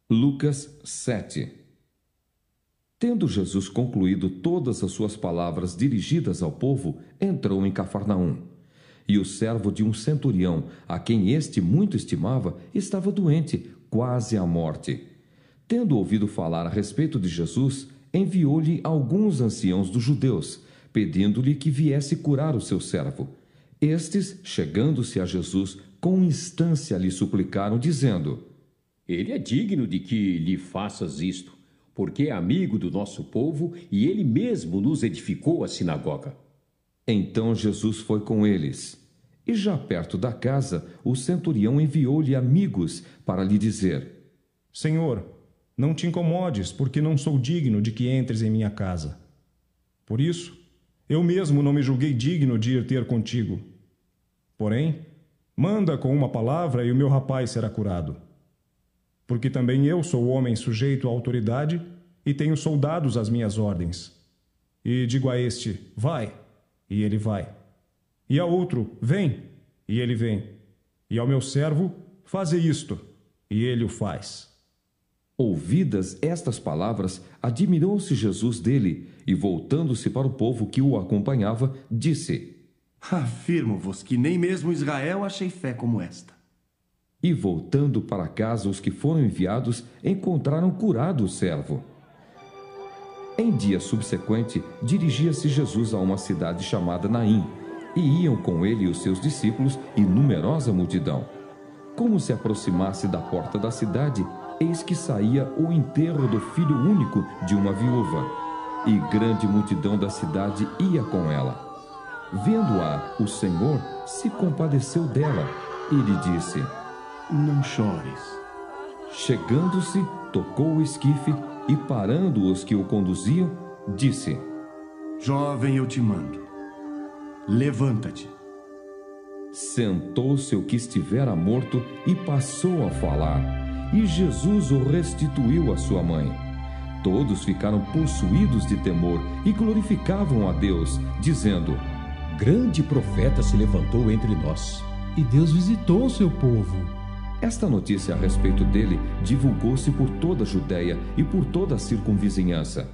Lucas 7. Tendo Jesus concluído todas as suas palavras dirigidas ao povo, entrou em Cafarnaum. E o servo de um centurião, a quem este muito estimava, estava doente, quase à morte. Tendo ouvido falar a respeito de Jesus, enviou-lhe alguns anciãos dos judeus, pedindo-lhe que viesse curar o seu servo. Estes, chegando-se a Jesus, com instância lhe suplicaram, dizendo: Ele é digno de que lhe faças isto, porque é amigo do nosso povo e ele mesmo nos edificou a sinagoga. Então Jesus foi com eles. E já perto da casa, o centurião enviou-lhe amigos para lhe dizer: Senhor, não te incomodes, porque não sou digno de que entres em minha casa. Por isso, eu mesmo não me julguei digno de ir ter contigo. Porém, manda com uma palavra e o meu rapaz será curado. Porque também eu sou homem sujeito à autoridade e tenho soldados às minhas ordens. E digo a este: vai, e ele vai. E a outro: vem, e ele vem. E ao meu servo: faze isto, e ele o faz. Ouvidas estas palavras, admirou-se Jesus dele, e voltando-se para o povo que o acompanhava, disse: Afirmo-vos que nem mesmo Israel achei fé como esta. E voltando para casa, os que foram enviados encontraram curado o servo. Em dia subsequente, dirigia-se Jesus a uma cidade chamada Naim, e iam com ele os seus discípulos e numerosa multidão. Como se aproximasse da porta da cidade, eis que saía o enterro do filho único de uma viúva, e grande multidão da cidade ia com ela. Vendo-a, o Senhor se compadeceu dela e lhe disse: Não chores. Chegando-se, tocou o esquife e, parando os que o conduziam, disse: Jovem, eu te mando, levanta-te. Sentou-se o que estivera morto e passou a falar, e Jesus o restituiu à sua mãe. Todos ficaram possuídos de temor e glorificavam a Deus, dizendo: Grande profeta se levantou entre nós. E Deus visitou o seu povo. Esta notícia a respeito dele divulgou-se por toda a Judéia e por toda a circunvizinhança.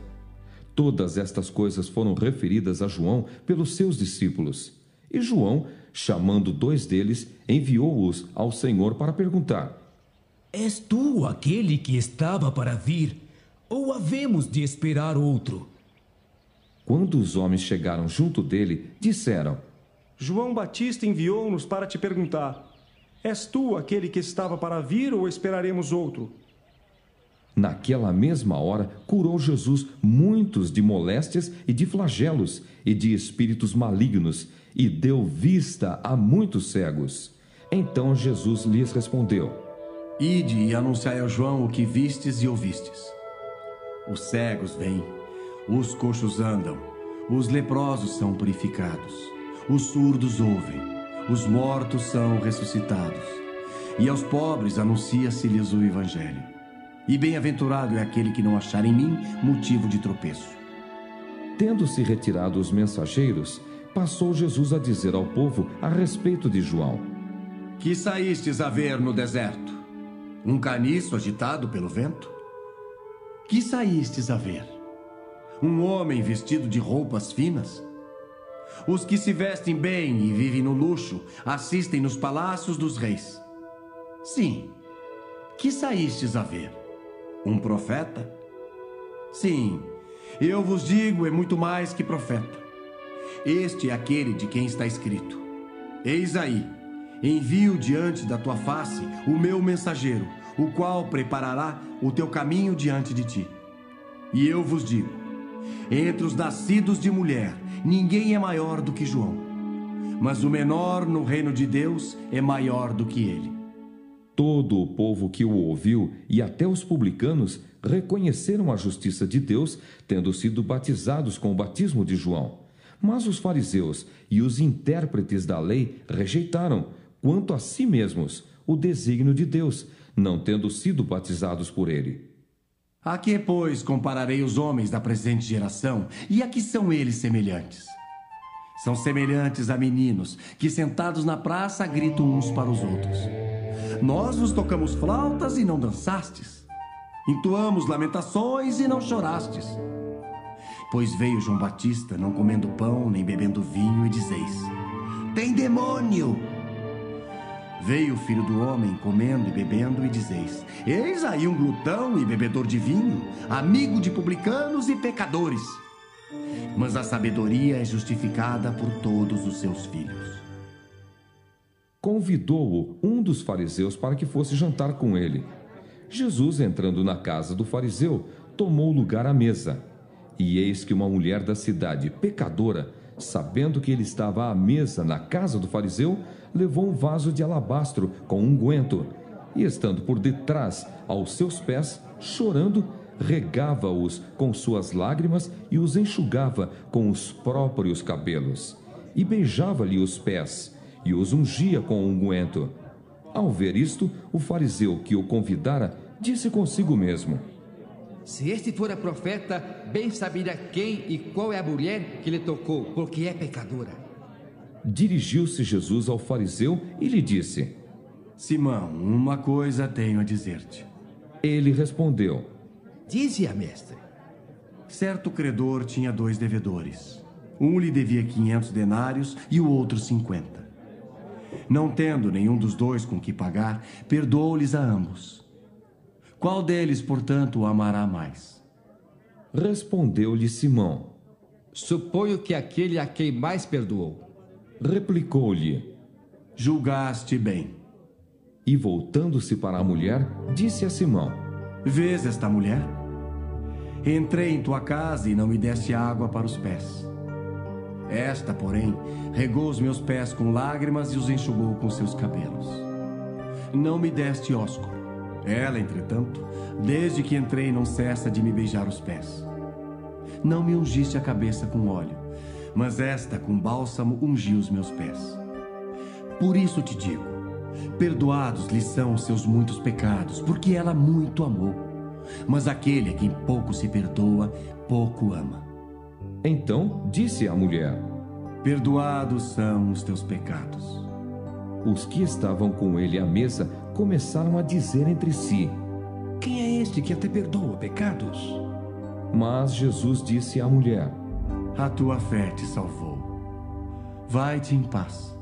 Todas estas coisas foram referidas a João pelos seus discípulos. E João, chamando 2 deles, enviou-os ao Senhor para perguntar: És tu aquele que estava para vir, ou havemos de esperar outro? Quando os homens chegaram junto dele, disseram: João Batista enviou-nos para te perguntar: és tu aquele que estava para vir ou esperaremos outro? Naquela mesma hora, curou Jesus muitos de moléstias e de flagelos e de espíritos malignos, e deu vista a muitos cegos. Então Jesus lhes respondeu: Ide e anunciai a João o que vistes e ouvistes. Os cegos vêm, os coxos andam, os leprosos são purificados, os surdos ouvem, os mortos são ressuscitados, e aos pobres anuncia-se-lhes o Evangelho. E bem-aventurado é aquele que não achar em mim motivo de tropeço. Tendo-se retirado os mensageiros, passou Jesus a dizer ao povo a respeito de João: Que saístes a ver no deserto? Um caniço agitado pelo vento? Que saístes a ver? Um homem vestido de roupas finas? Os que se vestem bem e vivem no luxo assistem nos palácios dos reis. Sim, que saístes a ver? Um profeta? Sim, eu vos digo, é muito mais que profeta. Este é aquele de quem está escrito: Eis aí, envio diante da tua face o meu mensageiro, o qual preparará o teu caminho diante de ti. E eu vos digo, entre os nascidos de mulher, ninguém é maior do que João, mas o menor no reino de Deus é maior do que ele. Todo o povo que o ouviu, e até os publicanos, reconheceram a justiça de Deus, tendo sido batizados com o batismo de João. Mas os fariseus e os intérpretes da lei rejeitaram, quanto a si mesmos, o desígnio de Deus, não tendo sido batizados por ele. A que, pois, compararei os homens da presente geração, e a que são eles semelhantes? São semelhantes a meninos que, sentados na praça, gritam uns para os outros: Nós vos tocamos flautas e não dançastes. Entoamos lamentações e não chorastes. Pois veio João Batista, não comendo pão nem bebendo vinho, e dizeis: tem demônio! Veio o Filho do Homem comendo e bebendo, e dizeis: eis aí um glutão e bebedor de vinho, amigo de publicanos e pecadores. Mas a sabedoria é justificada por todos os seus filhos. Convidou-o um dos fariseus para que fosse jantar com ele. Jesus, entrando na casa do fariseu, tomou lugar à mesa. E eis que uma mulher da cidade, pecadora, sabendo que ele estava à mesa na casa do fariseu, levou um vaso de alabastro com unguento, e estando por detrás aos seus pés, chorando, regava-os com suas lágrimas e os enxugava com os próprios cabelos, e beijava-lhe os pés, e os ungia com unguento. Ao ver isto, o fariseu que o convidara disse consigo mesmo: se este fora profeta, bem saberia quem e qual é a mulher que lhe tocou, porque é pecadora. Dirigiu-se Jesus ao fariseu e lhe disse: Simão, uma coisa tenho a dizer-te. Ele respondeu: dize-a, mestre. Certo credor tinha 2 devedores. Um lhe devia 500 denários e o outro 50. Não tendo nenhum dos 2 com que pagar, perdoou-lhes a ambos. Qual deles, portanto, o amará mais? Respondeu-lhe Simão: suponho que aquele a quem mais perdoou. Replicou-lhe: julgaste bem. E voltando-se para a mulher, disse a Simão: vês esta mulher? Entrei em tua casa e não me deste água para os pés. Esta, porém, regou os meus pés com lágrimas e os enxugou com seus cabelos. Não me deste ósculo. Ela, entretanto, desde que entrei, não cessa de me beijar os pés. Não me ungiste a cabeça com óleo, mas esta com bálsamo ungiu os meus pés. Por isso te digo, perdoados lhe são os seus muitos pecados, porque ela muito amou. Mas aquele a quem pouco se perdoa, pouco ama. Então disse a mulher: perdoados são os teus pecados. Os que estavam com ele à mesa começaram a dizer entre si: quem é este que até perdoa pecados? Mas Jesus disse à mulher: a tua fé te salvou. Vai-te em paz.